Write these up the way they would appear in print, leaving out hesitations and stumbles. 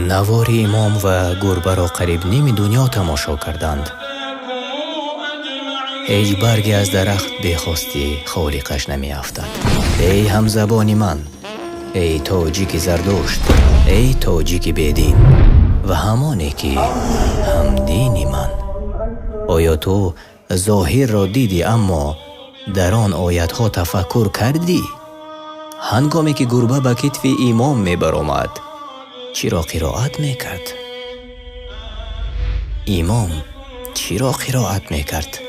نوار امام و گربه را قریب نیم دنیا تماشا کردند. هیچ برگی از درخت بخواستی خالقش نمی افتد. ای همزبانی من، ای تاجیک زردشت، ای تاجیک بیدین و همانی که همدینی من، آیا تو ظاهر را دیدی اما در آن آیتها تفکر کردی؟ هنگامی که گربه به کتف امام می برآمد چرا قرائت می کرد؟ امام چرا قرائت می کرد؟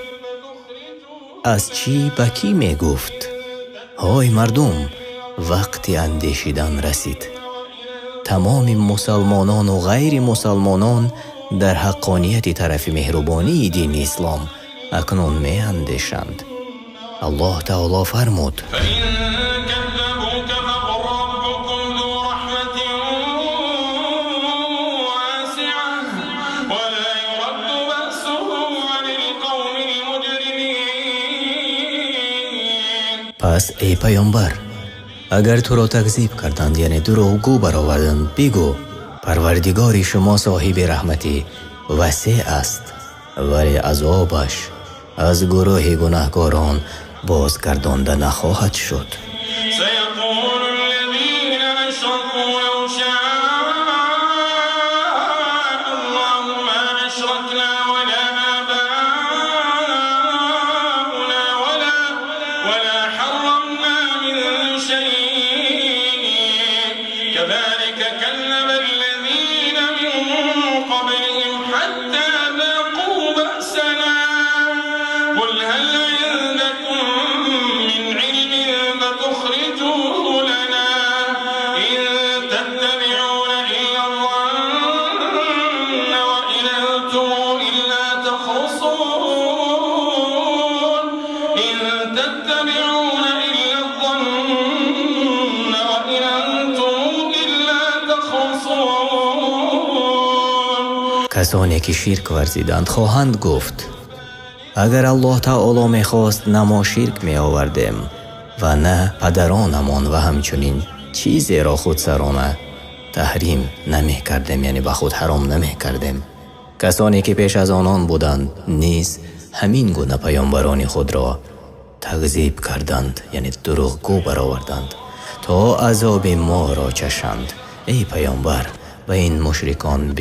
از چی به کی می گفت؟ های مردم، وقتی اندیشیدن رسید. تمام مسلمانان و غیر مسلمانان در حقانیت طرف مهربانی دین اسلام اکنون می اندیشند. الله تعالی فرمود: پس ای پیامبر، اگر تو را تکذیب کردند یعنی دروغگو برآوردند، بگو پروردگار شما صاحب رحمتی وسیع است ولی عذابش از گروه گناهکاران بازگردانده نخواهد شد. کسانی که شرک ورزیدند خواهند گفت اگر الله تعالی می‌خواست نه ما شرک می آوردیم و نه پدرانمان و همچنین چیزی را خود سرانه تحریم نمی کردیم، یعنی به خود حرام نمی کردیم. کسانی که پیش از آنان بودند نیز همین گونه پیامبران خود را تکذیب کردند، یعنی دروغگو برآوردند تا عذاب ما را چشند. ای پیامبر و این مشرکان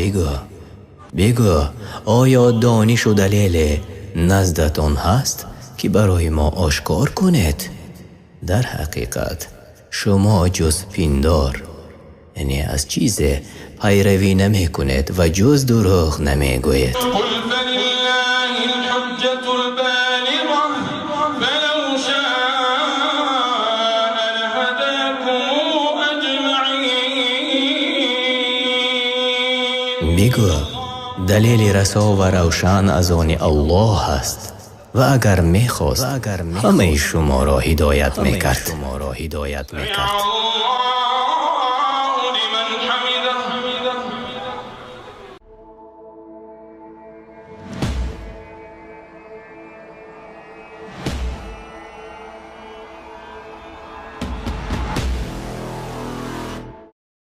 بگو آیا دانش و دلیل نزدتان هست که برای ما آشکار کنید؟ در حقیقت شما جز پیندار، یعنی از چیز پیروی نمی کنید و جز دروغ نمی گوید. بگو دلیل رسا و روشن از آن الله است و اگر می‌خواست همه شما را هدایت می‌کرد.